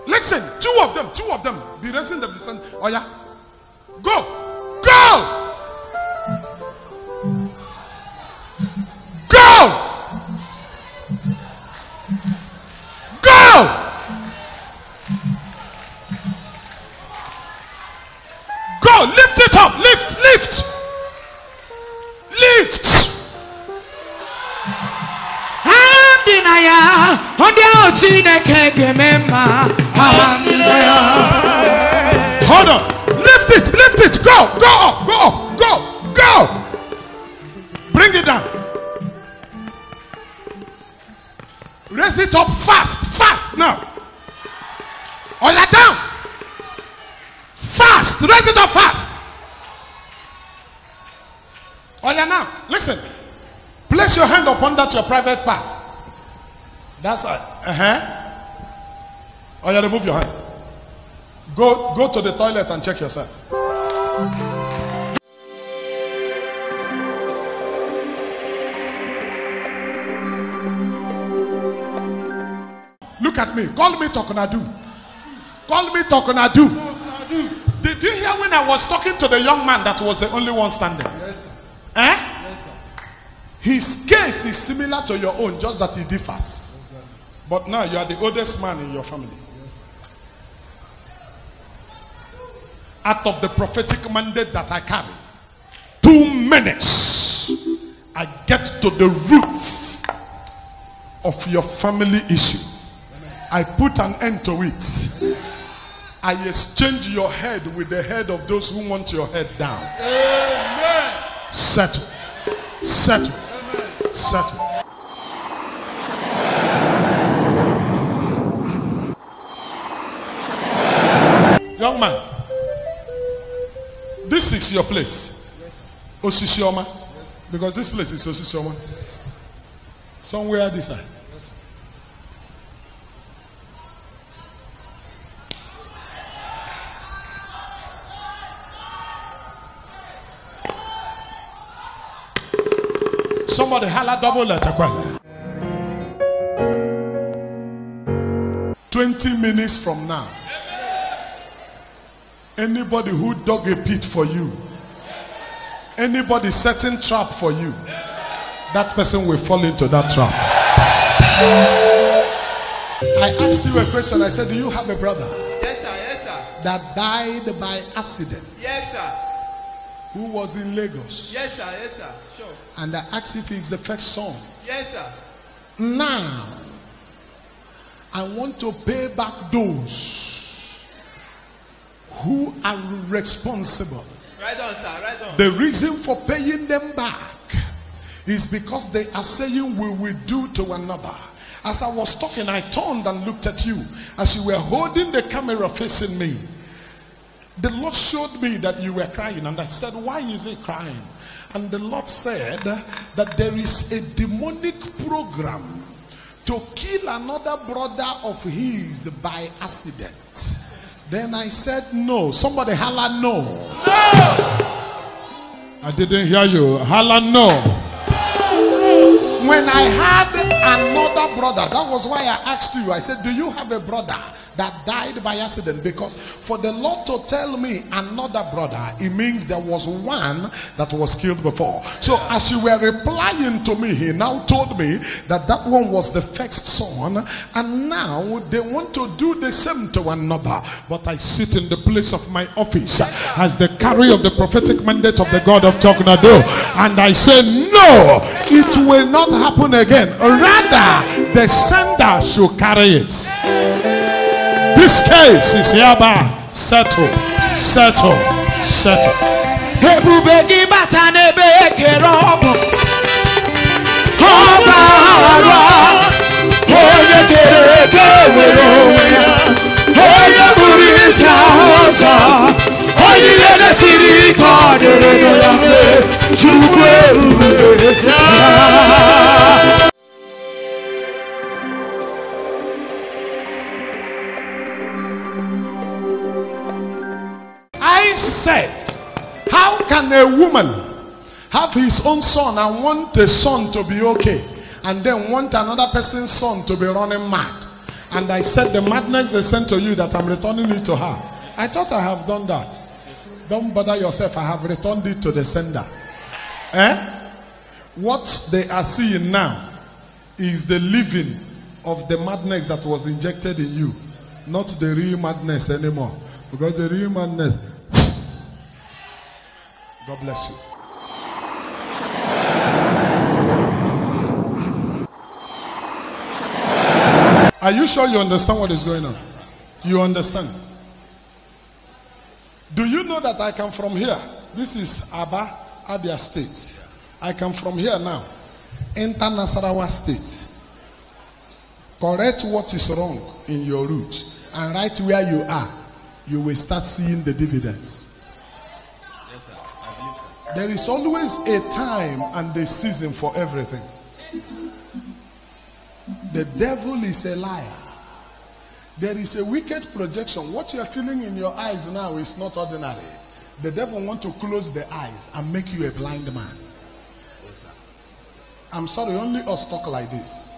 Listen, two of them. Be raising them. Listen. Oh yeah. Go. Lift it up. Lift. Hold on. Lift it. Go up. Bring it down. Raise it up fast now. Oh, you're down. Fast. Raise it up fast. Oh, yeah, now. Listen. Place your hand upon that your private part. That's Oh, yeah, remove your hand. Go to the toilet and check yourself. Look at me. Call me Talknado. Did you hear when I was talking to the young man that was the only one standing? Yes, sir. Yes, sir. His case is similar to your own, just that he differs. Yes, but now you are the oldest man in your family. Yes, sir. Out of the prophetic mandate that I carry, 2 minutes, I get to the root of your family issue. I put an end to it. I exchange your head with the head of those who want your head down. Amen. Settle. Young man, this is your place. Osisioma. Because this place is Osisioma. Somewhere this side. Somebody holla double letter. 20 minutes from now, anybody who dug a pit for you, anybody setting trap for you, that person will fall into that trap. I asked you a question. I said, do you have a brother? Yes, sir. That died by accident? Yes, sir. Who was in Lagos? Yes, sir. Sure. And I asked if he's the first son. Yes, sir. Now, I want to pay back those who are responsible. Right on, sir. Right on. The reason for paying them back is because they are saying we will do to another. As I was talking, I turned and looked at you. As you were holding the camera facing me, the Lord showed me that you were crying, and I said, why is he crying? And the Lord said that there is a demonic program to kill another brother of his by accident. Then I said, no. Somebody holla no. No! I didn't hear you. Holla no. When I had another brother, that was why I asked you. I said, do you have a brother that died by accident? Because for the Lord to tell me another brother, it means there was one that was killed before. So as you were replying to me, he now told me that that one was the first son, and now they want to do the same to another. But I sit in the place of my office as the carrier of the prophetic mandate of the God of Talknado, and I say, no, it will not happen again. Rather, the sender should carry it. This case is hereby settled. Settle. Ebube gị bata n'ebe ekere ọgwụ. Ọbara onye kere eke nwere onwe ya. Onye buru isi ahụ ọzọ. Onye ihe na-esiri ike ọ dịrị ya mfe. Chukwu ebube ya. I said, how can a woman have his own son and want the son to be okay, and then want another person's son to be running mad? And I said, the madness they sent to you, that I'm returning it to her. I thought I have done that. Don't bother yourself, I have returned it to the sender. What they are seeing now is the living of the madness that was injected in you, not the real madness anymore. Because the real madness, God bless you. Are you sure you understand what is going on? You understand? Do you know that I come from here? This is Abia State. I come from here now. Enter Nasarawa State. Correct what is wrong in your route. And right where you are, you will start seeing the dividends. Yes, sir. I believe so. There is always a time and a season for everything. The devil is a liar. There is a wicked projection. What you are feeling in your eyes now is not ordinary. The devil wants to close the eyes and make you a blind man. Yes, sir. I'm sorry, only us talk like this.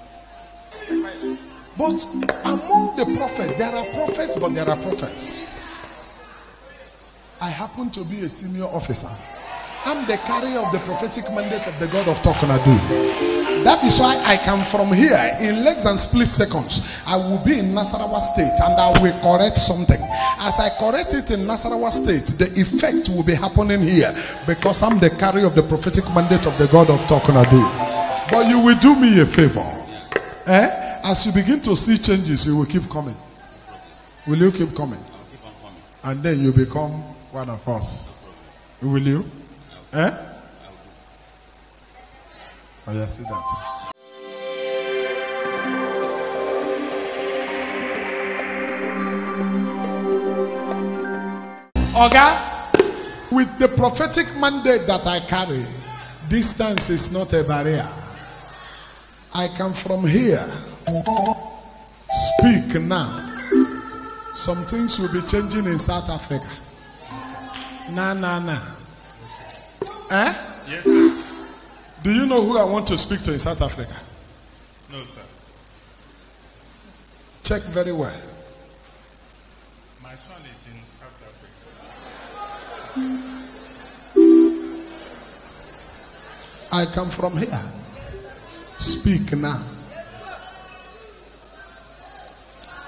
But among the prophets, there are prophets, but there are prophets. I happen to be a senior officer. I'm the carrier of the prophetic mandate of the God of Talknado. That is why I come from here in less than split seconds. I will be in Nasarawa State and I will correct something. As I correct it in Nasarawa State, the effect will be happening here because I'm the carrier of the prophetic mandate of the God of Talknado. But you will do me a favor. As you begin to see changes, you will keep coming. Will you keep coming? I'll keep on coming. And then you become one of us. Will you? Oh, yeah, see that. Oga, with the prophetic mandate that I carry, distance is not a barrier. I come from here. Speak now. Some things will be changing in South Africa. Nah. Yes, sir. Do you know who I want to speak to in South Africa? No, sir. Check very well. My son is in South Africa. I come from here. Speak now.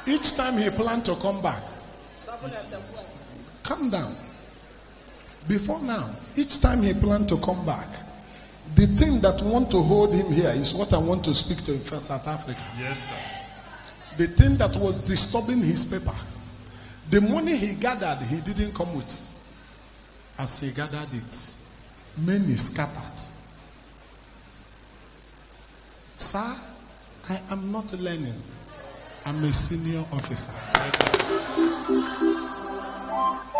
Each time he planned to come back, calm down. Before now, each time he planned to come back, the thing that want to hold him here is what I want to speak to in South Africa. Yes, sir. The thing that was disturbing his paper. The money he gathered, he didn't come with. As he gathered it, many scattered. Sir, I am not learning. I'm a senior officer. Yes, sir.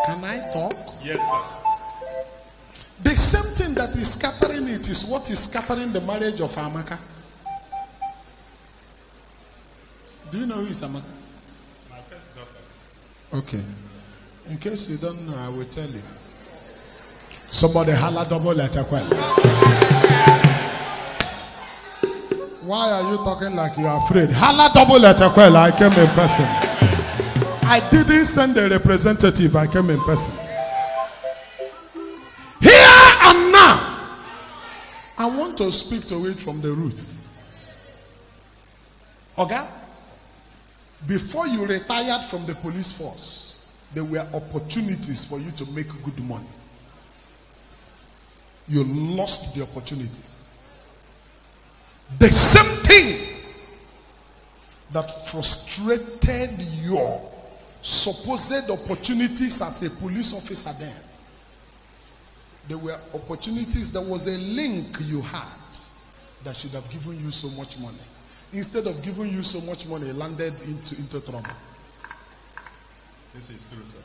Can I talk? Yes, sir. The same thing that is scattering it is what is scattering the marriage of Amaka. Do you know who is Amaka? My first daughter. Okay. In case you don't know, I will tell you. Somebody holla double letter kwel. Why are you talking like you are afraid? Holla double letter kwel. I came in person. I didn't send a representative. I came in person. Here and now, I want to speak to it from the root. Okay? Before you retired from the police force, there were opportunities for you to make good money. You lost the opportunities. The same thing that frustrated your supposed opportunities as a police officer then There were opportunities. There was a link you had that should have given you so much money. Instead of giving you so much money, it landed into trouble. This is true, sir.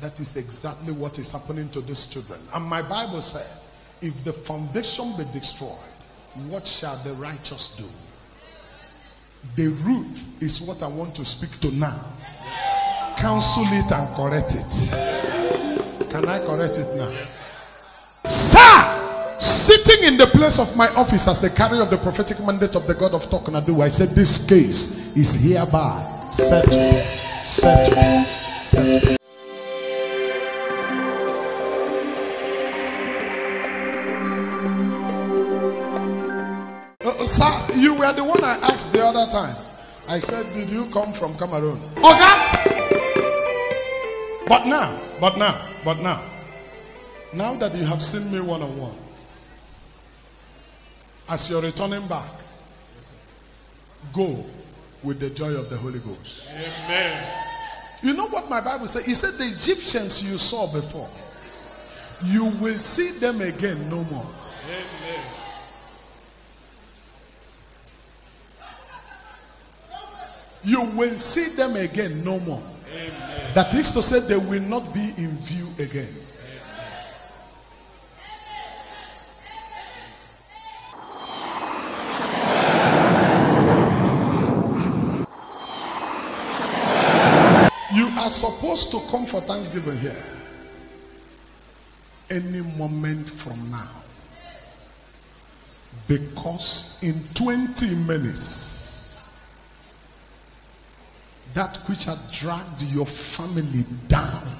That is exactly what is happening to these children. And my Bible said, if the foundation be destroyed, what shall the righteous do? The root is what I want to speak to now. Counsel it and correct it. Can I correct it now? Yes, sir. Sitting in the place of my office as the carrier of the prophetic mandate of the God of Talknado, I said this case is hereby settled. Settled. Settled. Sir, you were the one I asked the other time. I said, did you come from Cameroon? Okay. But now that you have seen me one-on-one, as you're returning back, go with the joy of the Holy Ghost. amen. You know what my Bible says? It said the Egyptians you saw before, you will see them again no more. Amen. You will see them again no more. Amen. That is to say, they will not be in view again. You are supposed to come for Thanksgiving here any moment from now, because in 20 minutes that which had dragged your family down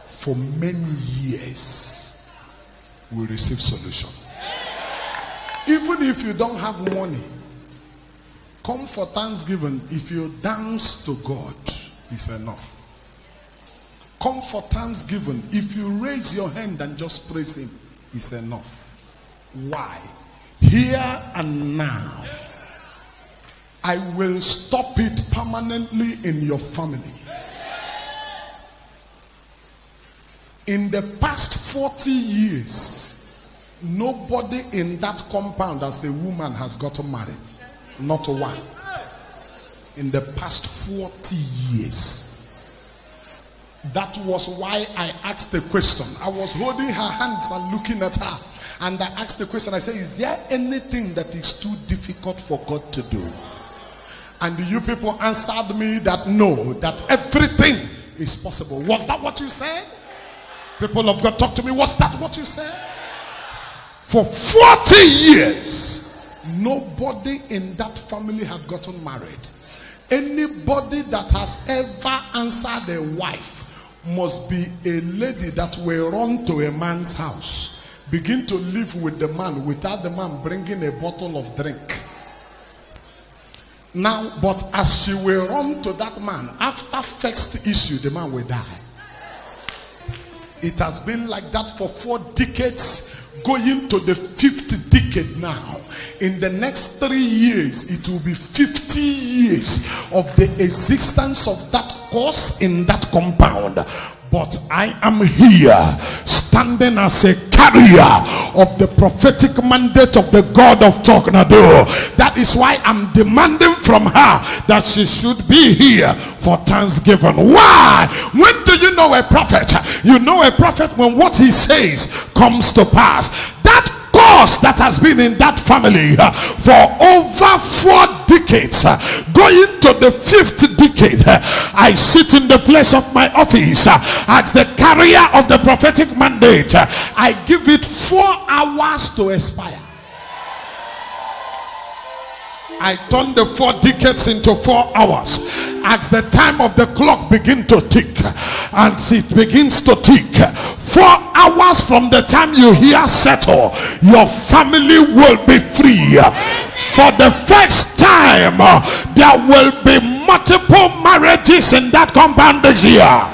for many years will receive solution. Even if you don't have money, come for Thanksgiving. If you dance to God, it's enough. Come for Thanksgiving. If you raise your hand and just praise him, it's enough. Why? Here and now, I will stop it permanently in your family. In the past 40 years, nobody in that compound as a woman has gotten married. Not one. In the past 40 years. That was why I asked the question. I was holding her hands and looking at her. And I asked the question. I said, is there anything that is too difficult for God to do? And you people answered me that no, that everything is possible. Was that what you said? People of God, talk to me. Was that what you said? For 40 years, nobody in that family had gotten married. Anybody that has ever answered a wife must be a lady that will run to a man's house, begin to live with the man without the man bringing a bottle of drink. Now, but as she will run to that man, after first issue, the man will die. It has been like that for 4 decades, going to the 5th decade now. In the next 3 years, it will be 50 years of the existence of that course in that compound. But I am here standing as a carrier of the prophetic mandate of the God of Talknado. That is why I'm demanding from her that she should be here for Thanksgiving. Why? When do you know a prophet? You know a prophet when what he says comes to pass. That cause that has been in that family for over 4 decades, going to the 5th decade, I sit in the place of my office as the carrier of the prophetic mandate. I give it 4 hours to expire. I turn the 4 decades into 4 hours. As the time of the clock begins to tick, and it begins to tick, 4 hours from the time you hear settle, your family will be free. For the first time, there will be multiple marriages in that compound this year.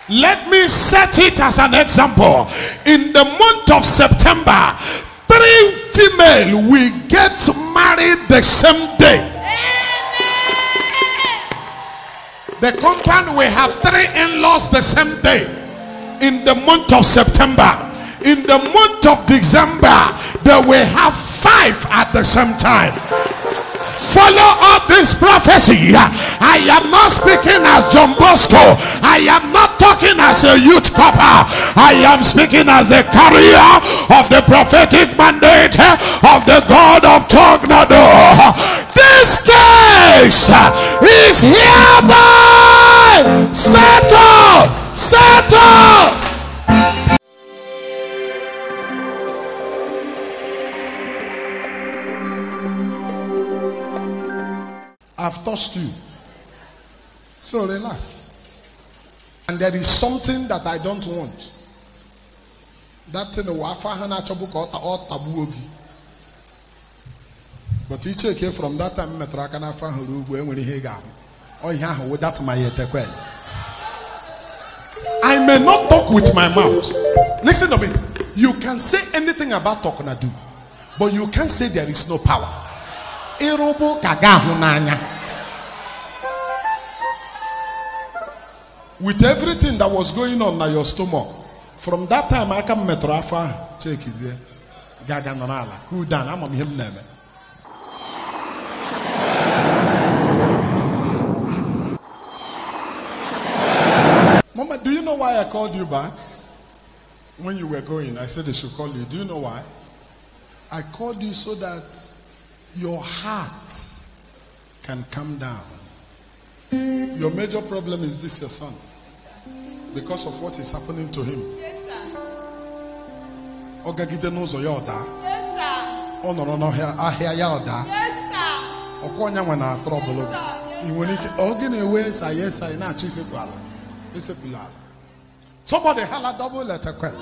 Let me set it as an example. In the month of September, 3 female will get married the same day. The compound will have 3 in-laws the same day. in the month of September. In the month of December, they will have 5 at the same time. Follow up this prophecy. I am not speaking as John Bosco. I am not talking as a youth copper. I am speaking as a carrier of the prophetic mandate of the God of Talknado. This case is hereby settled. Settled. I've touched you. So relax. And there is something that I don't want. That thing but you check here from that time I may not talk with my mouth. Listen to me. You can say anything about Talknado, but you can't say there is no power. With everything that was going on in your stomach, from that time I come metrafa check is here. Gaga nonala. Cool down. I'm on him name. Mama, do you know why I called you back? When you were going, I said they should call you. Do you know why? I called you so that your heart can calm down. Your major problem is this, your son. Because of what is happening to him. Yes, sir. Ogagide knows Oyoda. Yes, sir. Oh no, ahia Yoda. Yes, sir. Okonya when I trouble. Yes, I na chisipala. It's a pillar. Somebody holla double letter quell.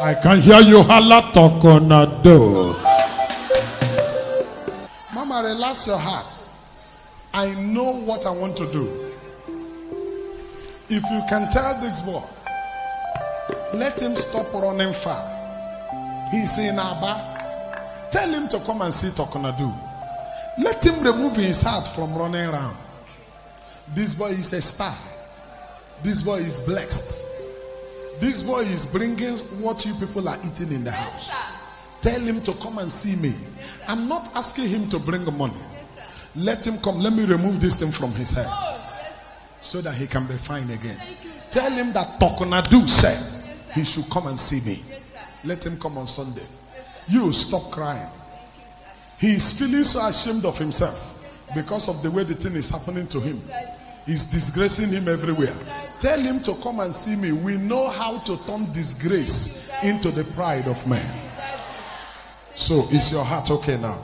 I can hear you holla Talknado. Mama, relax your heart. I know what I want to do. If you can tell this boy, let him stop running far. He's in Aba. Tell him to come and see Talknado. Let him remove his heart from running around. This boy is a star. This boy is blessed. This boy is bringing what you people are eating in the house. Tell him to come and see me. I'm not asking him to bring money. Let him come. Let me remove this thing from his head so that he can be fine again. Tell him that Talknado said he should come and see me. Let him come on Sunday. You stop crying. He is feeling so ashamed of himself because of the way the thing is happening to him. He's disgracing him everywhere. Tell him to come and see me. We know how to turn disgrace into the pride of man. So is your heart okay now?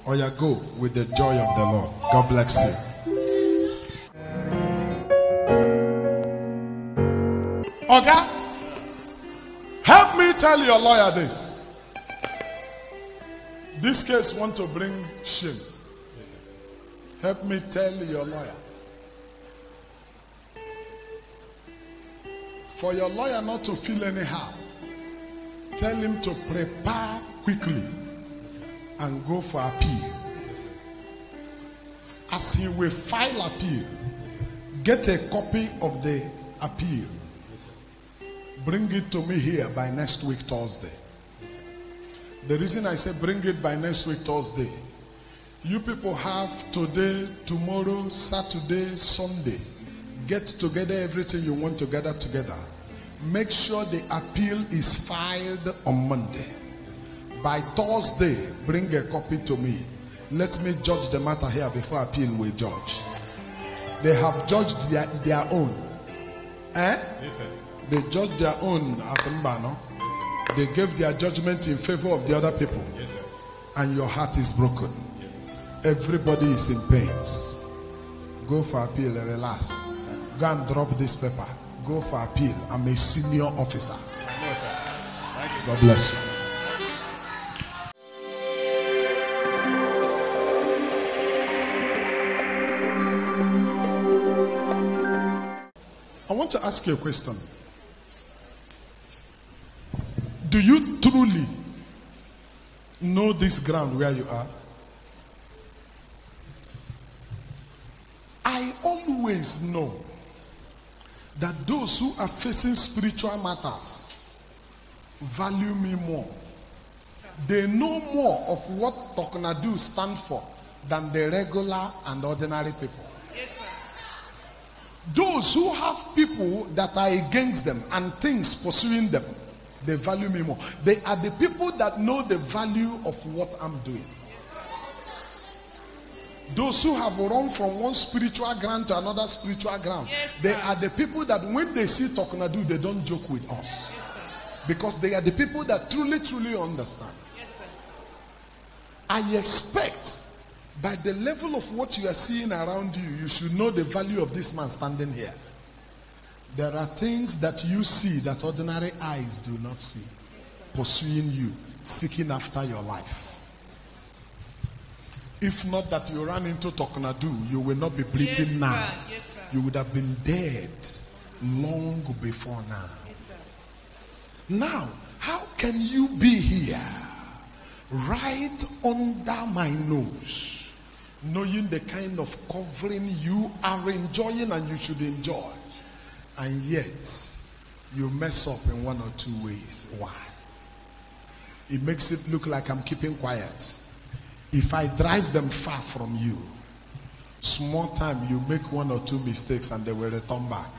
Or you go with the joy of the Lord. God bless you. Okay? Help me tell your lawyer this. This case want to bring shame. Help me tell your lawyer. For your lawyer not to feel anyhow, tell him to prepare quickly and go for appeal. As he will file appeal, get a copy of the appeal. Bring it to me here by next week Thursday. The reason I say bring it by next week Thursday, you people have today, tomorrow, Saturday, Sunday. Get together everything you want to gather together. Make sure the appeal is filed on Monday. By Thursday, bring a copy to me. Let me judge the matter here before appeal will judge. They have judged their own. Eh? Yes, sir. They judged their own at Mbano. Yes, they gave their judgment in favor of the other people. Yes, sir. And your heart is broken. Yes, sir. Everybody is in pains. Go for appeal and relax. Go and drop this paper. Go for appeal. I'm a senior officer. No, sir. Thank you. God bless you. I want to ask you a question. Do you truly know this ground where you are? I always know that those who are facing spiritual matters value me more. They know more of what Talknado stand for than the regular and ordinary people. Yes, sir. Those who have people that are against them and things pursuing them, they value me more. They are the people that know the value of what I'm doing. Those who have run from one spiritual ground to another spiritual ground, they are the people that when they see Talknado, they don't joke with us. Because they are the people that truly, truly understand. I expect by the level of what you are seeing around you, you should know the value of this man standing here. There are things that you see that ordinary eyes do not see, pursuing you, seeking after your life. If not that you ran into Talknado, you will not be bleeding now. Yes, sir. You would have been dead long before now. Yes, sir. Now, how can you be here right under my nose, knowing the kind of covering you are enjoying and you should enjoy, and yet you mess up in one or two ways? Why? It makes it look like I'm keeping quiet. If I drive them far from you, small time you make one or two mistakes and they will return back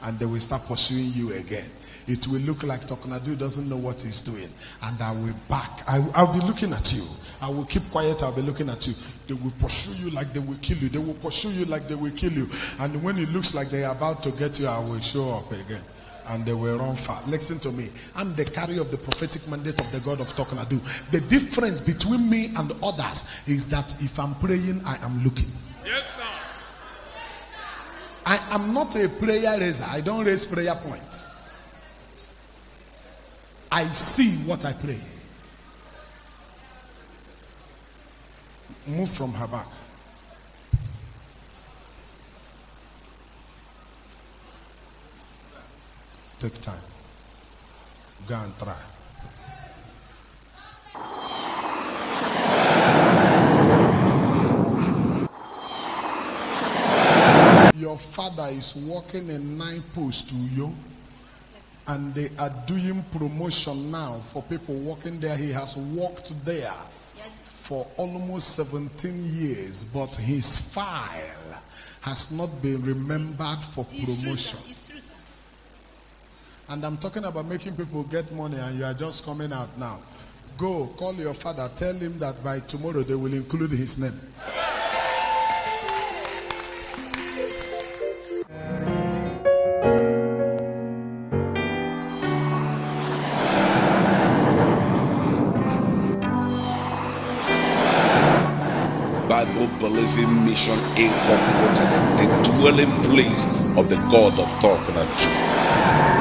and they will start pursuing you again. It will look like Talknado doesn't know what he's doing, and I will back. I'll be looking at you. I will keep quiet. I'll be looking at you. They will pursue you like they will kill you. They will pursue you like they will kill you. And when it looks like they are about to get you, I will show up again. And they will run far. Listen to me. I'm the carrier of the prophetic mandate of the God of Talknado. The difference between me and others is that if I'm praying, I am looking. Yes, sir. I am not a prayer raiser. I don't raise prayer points. I see what I pray. Move from her back. Take time. Go and try. Your father is working in 9 posts to you, and they are doing promotion now for people working there. He has worked there for almost 17 years, but his file has not been remembered for promotion. And I'm talking about making people get money, and you are just coming out now. Go, call your father, tell him that by tomorrow they will include his name. Bible-believing mission incorporated, the dwelling place of the God of Talknado.